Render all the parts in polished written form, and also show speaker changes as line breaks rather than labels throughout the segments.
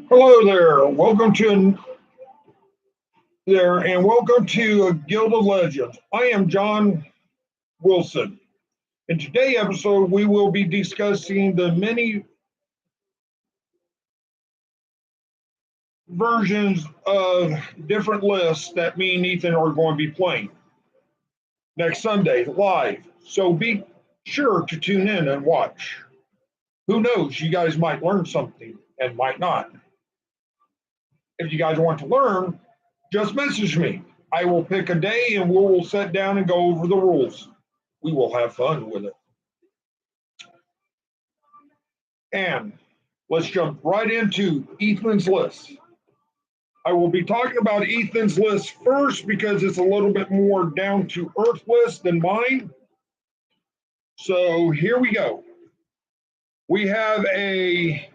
Hello there. Welcome to Guild of Legends. I am John Wilson. In today's episode, we will be discussing the many versions of different lists that me and Ethan are going to be playing next Sunday live. So be sure to tune in and watch. Who knows? You guys might learn something and might not. If you guys want to learn, just message me. I will pick a day and we will sit down and go over the rules. We will have fun with it. And let's jump right into Ethan's list. I will be talking about Ethan's list first because it's a little bit more down to earth list than mine. So here we go. We have a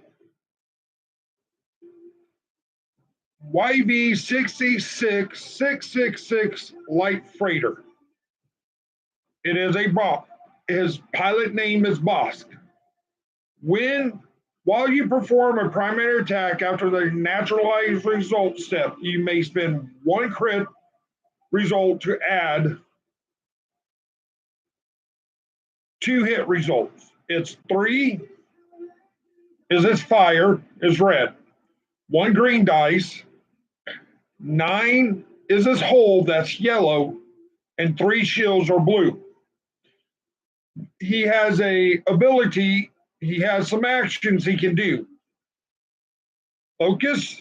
YV 66666 light freighter. It is a Bosk. His pilot name is Bosk. While you perform a primary attack after the naturalized result step, you may spend one crit result to add two hit results. It's 3 is this fire is red, 1 green dice, 9 is this hole that's yellow, and 3 shields are blue. He has some actions he can do. Focus,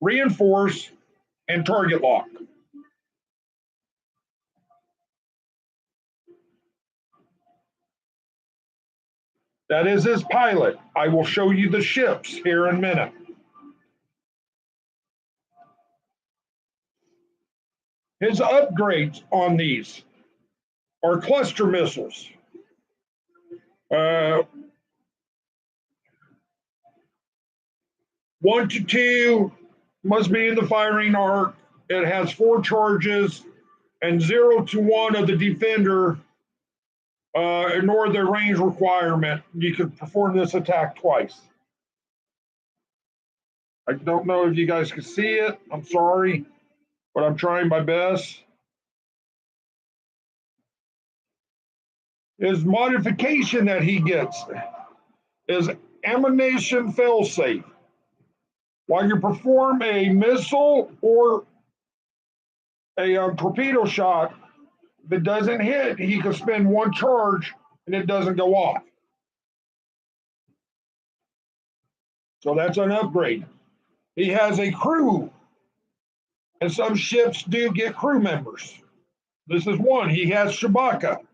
reinforce, and target lock. That is his pilot. I will show you the ships here in a minute. His upgrades on these are cluster missiles. 1 to 2 must be in the firing arc. It has 4 charges, and 0 to 1 of the defender ignore the range requirement. You can perform this attack twice. I don't know if you guys can see it. I'm sorry, but I'm trying my best. His modification that he gets is ammunition failsafe. While you perform a missile or a torpedo shot, if it doesn't hit, he can spend 1 charge and it doesn't go off. So that's an upgrade. He has a crew, and some ships do get crew members. This is one. He has Shabaka.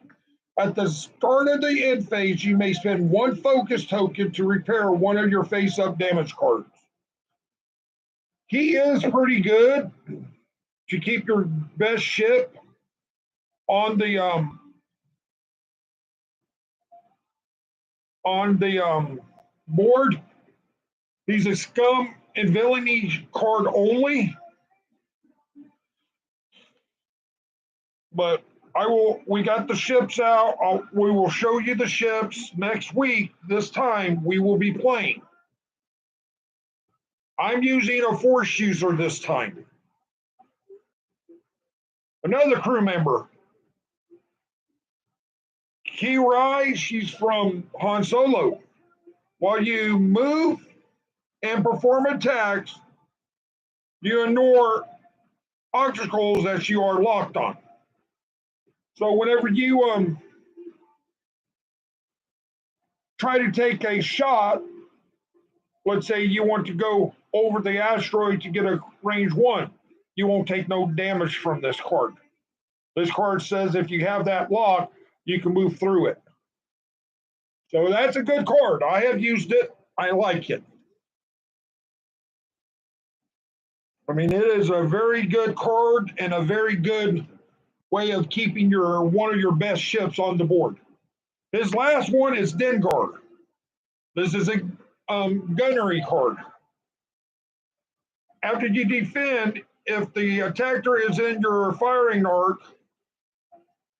At the start of the end phase, you may spend 1 focus token to repair one of your face-up damage cards. He is pretty good to keep your best ship on the board. He's a scum and villainy card only, but we got the ships out. We will show you the ships next week. This time we will be playing. I'm using a force user this time. Another crew member, Kirai, she's from Han Solo. While you move and perform attacks, you ignore obstacles that you are locked on. So whenever you try to take a shot, let's say you want to go over the asteroid to get a range 1, you won't take no damage from this card. This card says if you have that lock, you can move through it. So that's a good card. I have used it. I like it. I mean, it is a very good card and a very good way of keeping one of your best ships on the board. His last one is Dengar. This is a gunnery card. After you defend, if the attacker is in your firing arc,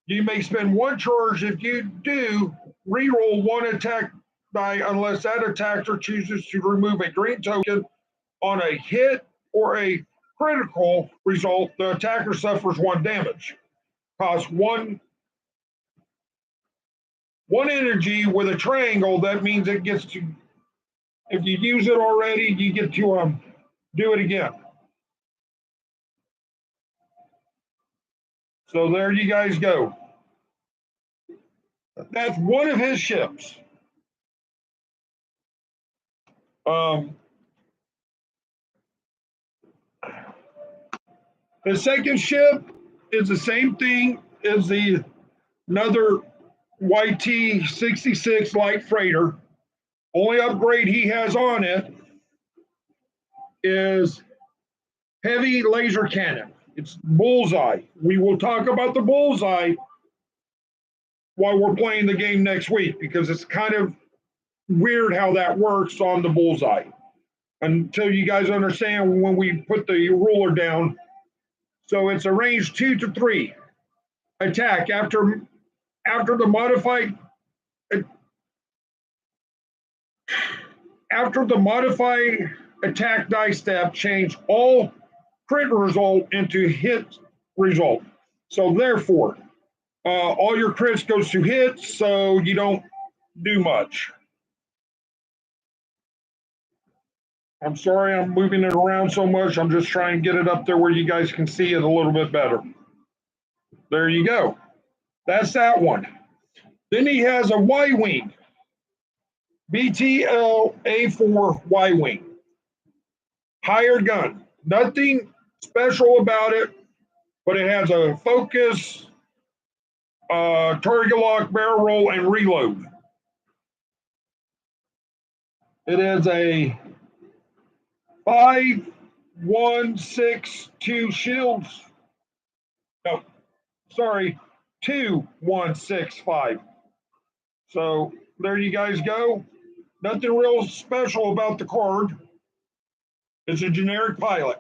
you may spend 1 charge. If you do, reroll 1 attack die unless that attacker chooses to remove a green token on a hit or a critical result. The attacker suffers 1 damage. Costs one energy with a triangle. That means it gets to, if you use it already, you get to do it again. So there you guys go. That's one of his ships. The second ship is the same thing as the another YT-66 light freighter. Only upgrade he has on it is heavy laser cannon. It's bullseye. We will talk about the bullseye while we're playing the game next week, because it's kind of weird how that works on the bullseye until you guys understand when we put the ruler down. So it's a range 2 to 3 attack after the modified attack die step, change all crit result into hit result. So therefore, all your crits goes to hits, so you don't do much. I'm sorry I'm moving it around so much. I'm just trying to get it up there where you guys can see it a little bit better. There you go. That's that one. Then he has a Y-Wing. BTL A4 Y-Wing. Higher gun. Nothing special about it, but it has a focus, target lock, barrel roll, and reload. It is a 5162 shields. No, sorry, 2165. So there you guys go. Nothing real special about the card. It's a generic pilot.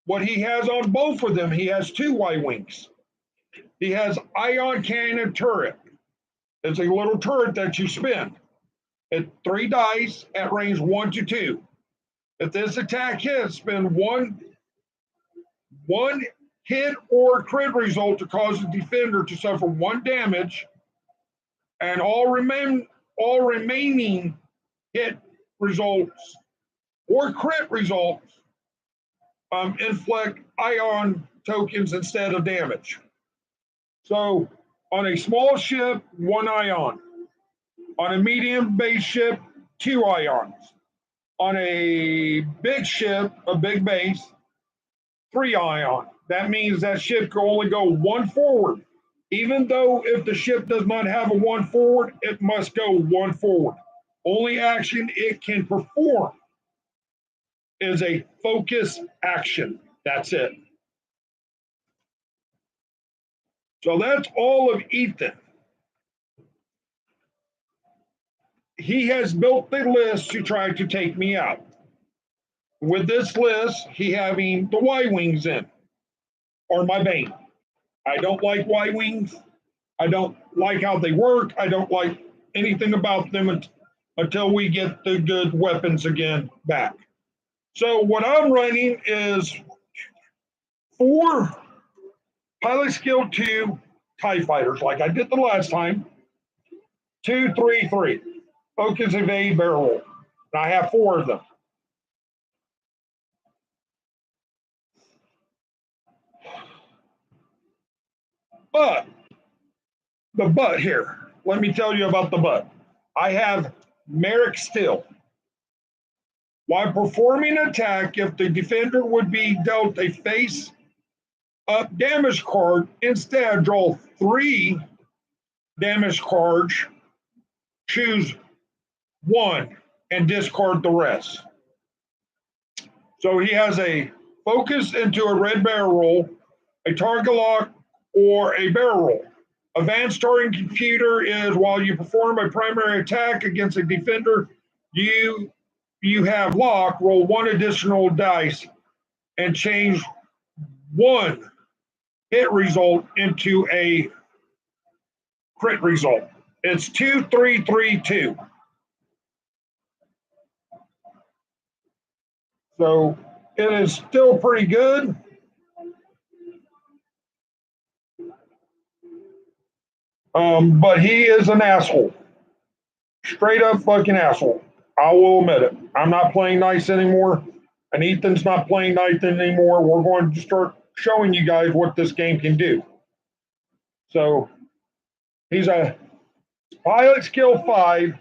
What he has on both of them, he has 2 Y-Wings. He has ion cannon turret. It's a little turret that you spin. At 3 dice at range 1 to 2. If this attack hits, spend one hit or crit result to cause the defender to suffer 1 damage, and all remaining hit results or crit results inflict ion tokens instead of damage. So on a small ship, 1 ion. On a medium base ship, 2 ions. On a big ship, a big base, 3 ion. That means that ship can only go 1 forward. Even though if the ship does not have a 1 forward, it must go 1 forward. Only action it can perform is a focus action. That's it. So that's all of Ethan. He has built the list to try to take me out. With this list, he having the Y-Wings in, or my bane. I don't like Y-Wings. I don't like how they work. I don't like anything about them until we get the good weapons again back. So what I'm running is 4 pilot skill 2 TIE fighters, like I did the last time. 2, 3, 3. Focus, evade, barrel roll. And I have 4 of them. But the butt here, let me tell you about the butt. I have Merrick Still. While performing an attack, if the defender would be dealt a face-up damage card, instead draw 3 damage cards, choose 1, and discard the rest. So he has a focus into a red barrel roll, a target lock, or a barrel roll. Advanced targeting computer is while you perform a primary attack against a defender, you have lock, roll 1 additional dice and change 1 hit result into a crit result. It's 2, 3, 3, 2. So it is still pretty good. But he is an asshole. Straight up fucking asshole. I will admit it. I'm not playing nice anymore, and Ethan's not playing nice anymore. We're going to start showing you guys what this game can do. So he's a pilot skill 5,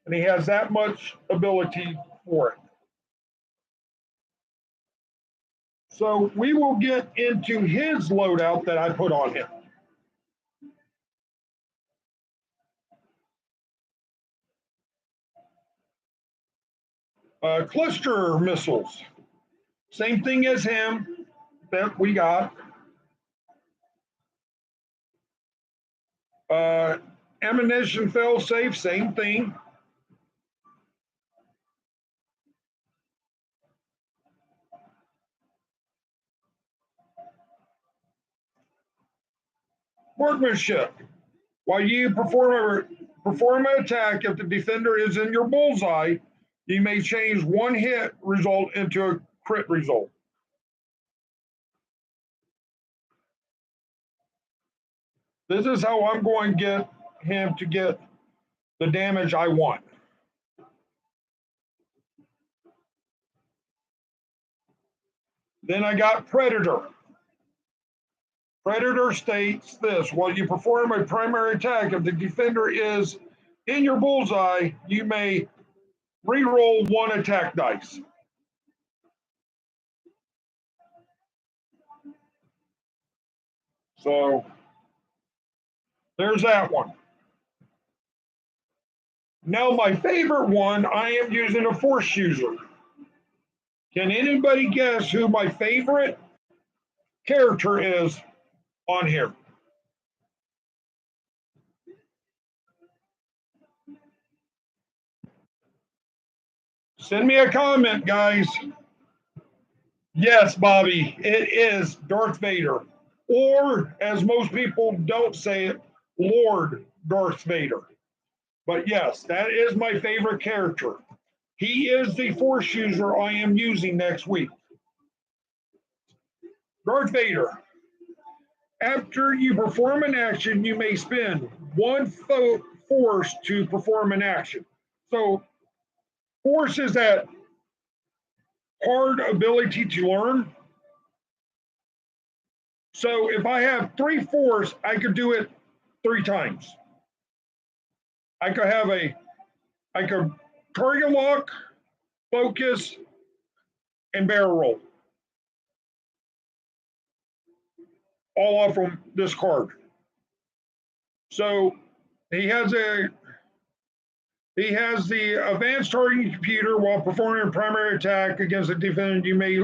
and he has that much ability for it. So we will get into his loadout that I put on him. Cluster missiles. Same thing as him that we got. Ammunition fail safe, same thing. Workmanship. While you perform an attack, if the defender is in your bullseye, you may change one hit result into a crit result. This is how I'm going to get him to get the damage I want. Then I got Predator. Predator states this: while you perform a primary attack, if the defender is in your bullseye, you may re-roll one attack dice. So there's that one. Now my favorite one, I am using a force user. Can anybody guess who my favorite character is on here? Send me a comment, guys. Yes, Bobby, it is Darth Vader. Or, as most people don't say it, Lord Darth Vader. But yes, that is my favorite character. He is the force user I am using next week. Darth Vader. After you perform an action, you may spend one force to perform an action. So, force is that hard ability to learn. So, if I have 3 force, I could do it 3 times. I could target lock, focus, and barrel roll. All off from this card. So he has the advanced targeting computer. While performing a primary attack against a defender, you may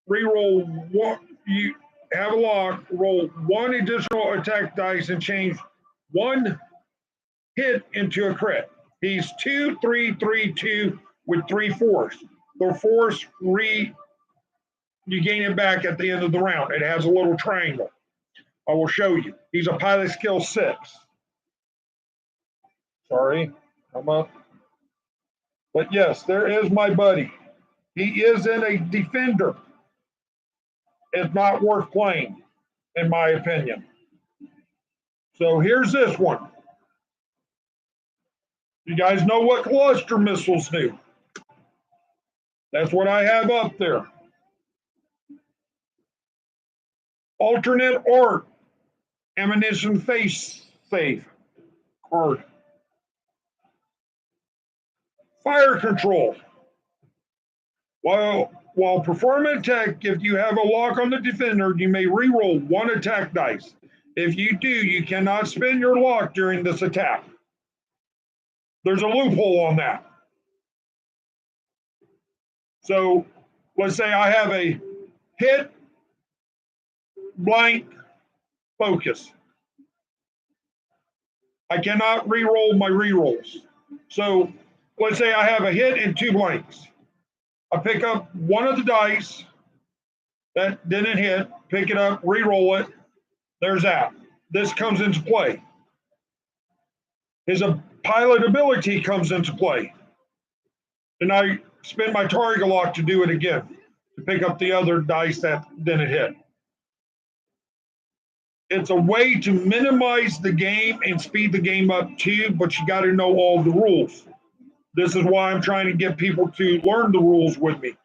re-roll one. You have a lock. Roll one additional attack dice and change one hit into a crit. He's 2, 3, 3, 2 with 3 force. The force you gain it back at the end of the round. It has a little triangle. I will show you. He's a pilot skill 6. Sorry, come up. But yes, there is my buddy. He is in a defender. It's not worth playing, in my opinion. So here's this one. You guys know what cluster missiles do. That's what I have up there. Alternate art, ammunition face safe card. Fire control. While performing attack, if you have a lock on the defender, you may re-roll one attack dice. If you do, you cannot spend your lock during this attack. There's a loophole on that. So let's say I have a hit, blank, focus. I cannot re-roll my re-rolls. So let's say I have a hit and 2 blanks. I pick up one of the dice that didn't hit, pick it up, re-roll it. There's that. This comes into play. His pilot ability comes into play. And spin my target lock to do it again, to pick up the other dice that didn't hit. It's a way to minimize the game and speed the game up too, but you got to know all the rules. This is why I'm trying to get people to learn the rules with me.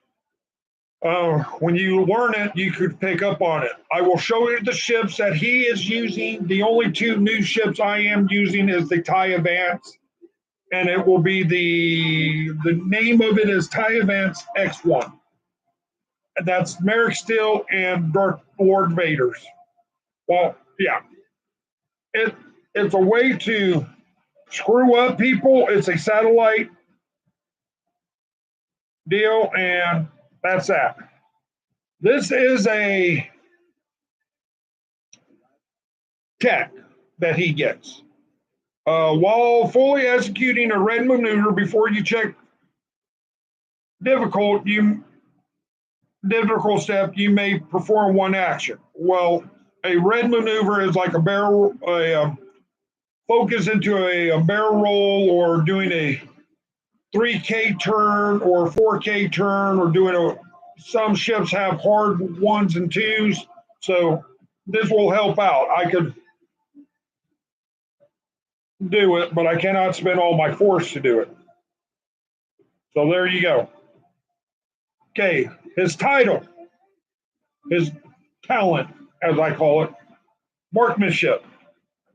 When you learn it, you could pick up on it. I will show you the ships that he is using. The only two new ships I am using is the TIE Advance, and it will be the name of it is TIE Advance X1. And that's Merrick Steele and Darth Lord Vader's. Well, yeah, it's a way to screw up people. It's a satellite deal, and that's that. This is a tech that he gets. While fully executing a red maneuver before you check difficult step, you may perform one action. Well, a red maneuver is like a focus into a barrel roll, or doing a 3K turn or 4K turn, or doing some ships have hard 1s and 2s. So this will help out. I could do it, but I cannot spend all my force to do it. So there you go. Okay, his title, his talent, as I call it, marksmanship.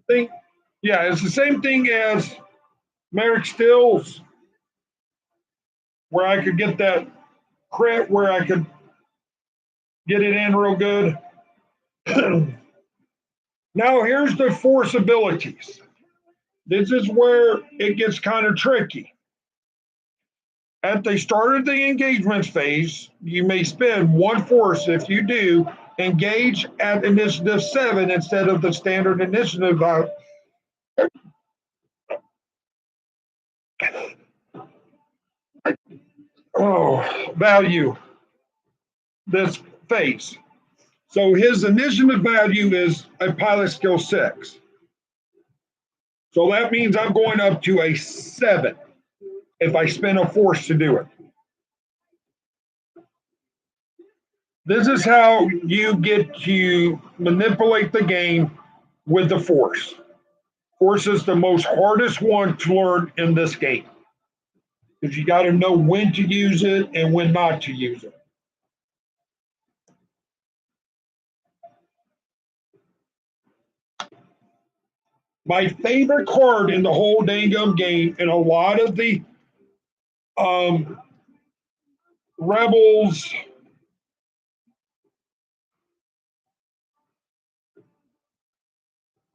It's the same thing as Merrick Steele's, where I could get that crit, where I could get it in real good. Now here's the force abilities. This is where it gets kind of tricky. At the start of the engagement phase, you may spend one force. If you do, engage at initiative 7 instead of the standard initiative value this phase. So his initiative value is a pilot skill 6. So that means I'm going up to a 7 if I spend a force to do it. This is how you get to manipulate the game with the force. Force is the most hardest one to learn in this game, because you got to know when to use it and when not to use it. My favorite card in the whole dang game, and a lot of the Rebels,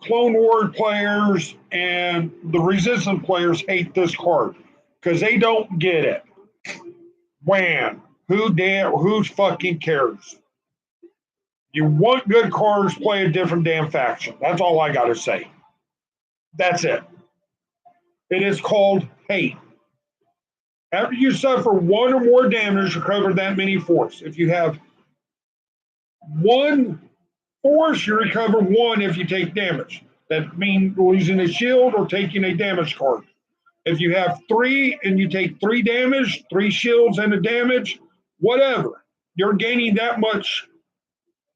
Clone War players, and the Resistance players hate this card because they don't get it. Wham! Who fucking cares? You want good cards, play a different damn faction. That's all I gotta say. That's it. It is called hate. After you suffer 1 or more damage, recover that many force. If you have 1 force, you recover 1 if you take damage. That means losing a shield or taking a damage card. If you have 3 and you take 3 damage, 3 shields and a damage, whatever, you're gaining that much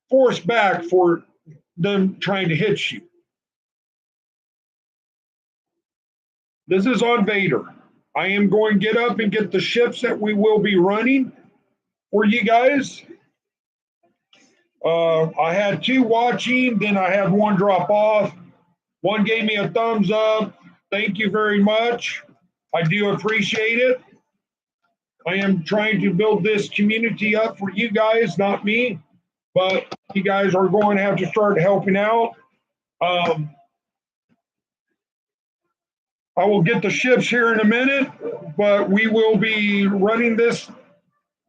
force back for them trying to hit you. This is on Vader. I am going to get up and get the ships that we will be running for you guys. I had 2 watching, then I had 1 drop off. 1 gave me a thumbs up. Thank you very much. I do appreciate it. I am trying to build this community up for you guys, not me, but you guys are going to have to start helping out. I will get the ships here in a minute, but we will be running this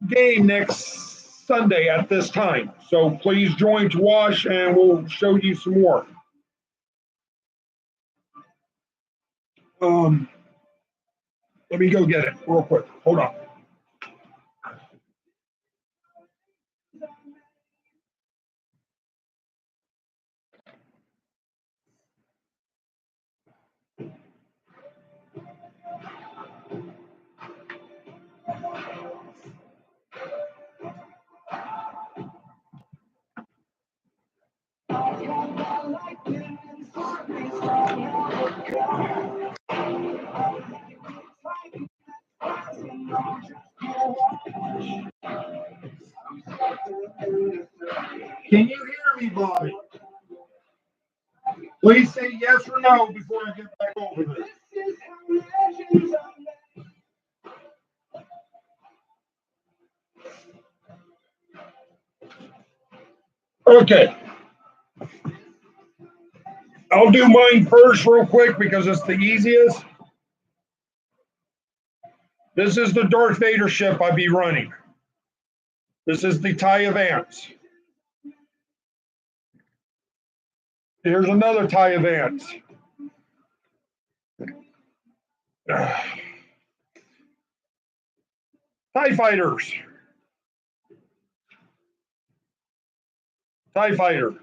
game next Sunday at this time. So please join to watch, and we'll show you some more. Let me go get it real quick. Hold on. Please say yes or no before I get back over this. Okay. I'll do mine first real quick because it's the easiest. This is the Darth Vader ship I be running. This is the TIE Advance. Here's another TIE Advance. TIE Fighters. TIE Fighter.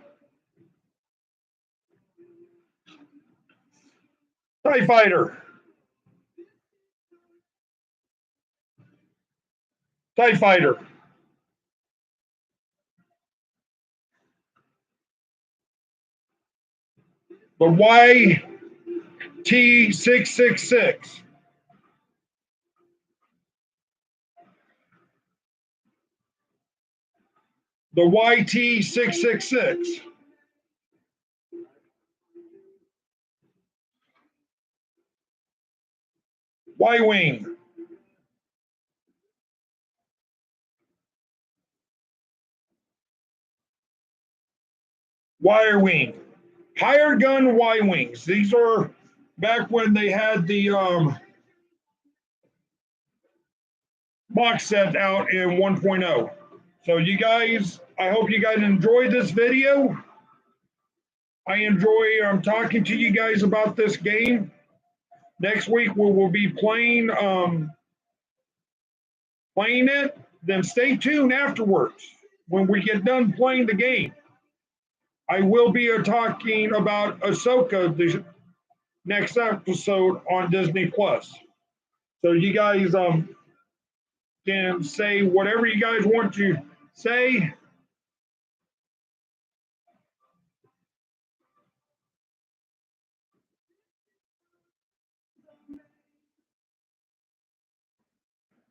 TIE Fighter. TIE Fighter. The YT666. The YT666. Y-Wing. Y-Wing. Higher gun Y-Wings. These are back when they had the box set out in 1.0. So you guys, I hope you guys enjoyed this video. I enjoy talking to you guys about this game. Next week we will be playing it. Then stay tuned afterwards when we get done playing the game. I will be talking about Ahsoka the next episode on Disney Plus. So you guys can say whatever you guys want to say.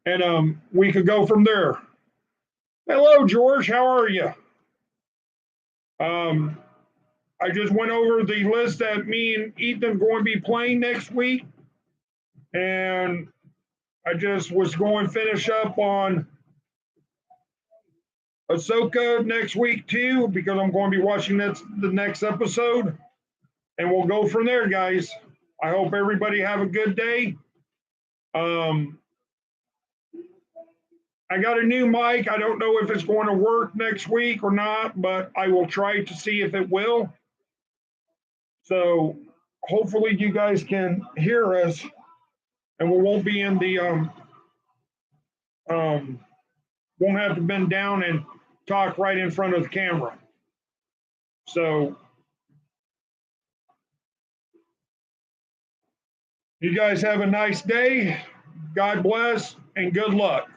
And we could go from there. Hello, George. How are you? I just went over the list that me and Ethan are going to be playing next week, and I just was going to finish up on Ahsoka next week too, because I'm going to be watching the next episode, and we'll go from there, guys. I hope everybody have a good day. I got a new mic. I don't know if it's going to work next week or not, but I will try to see if it will. So hopefully you guys can hear us, and we won't be in the won't have to bend down and talk right in front of the camera. So you guys have a nice day. God bless and good luck.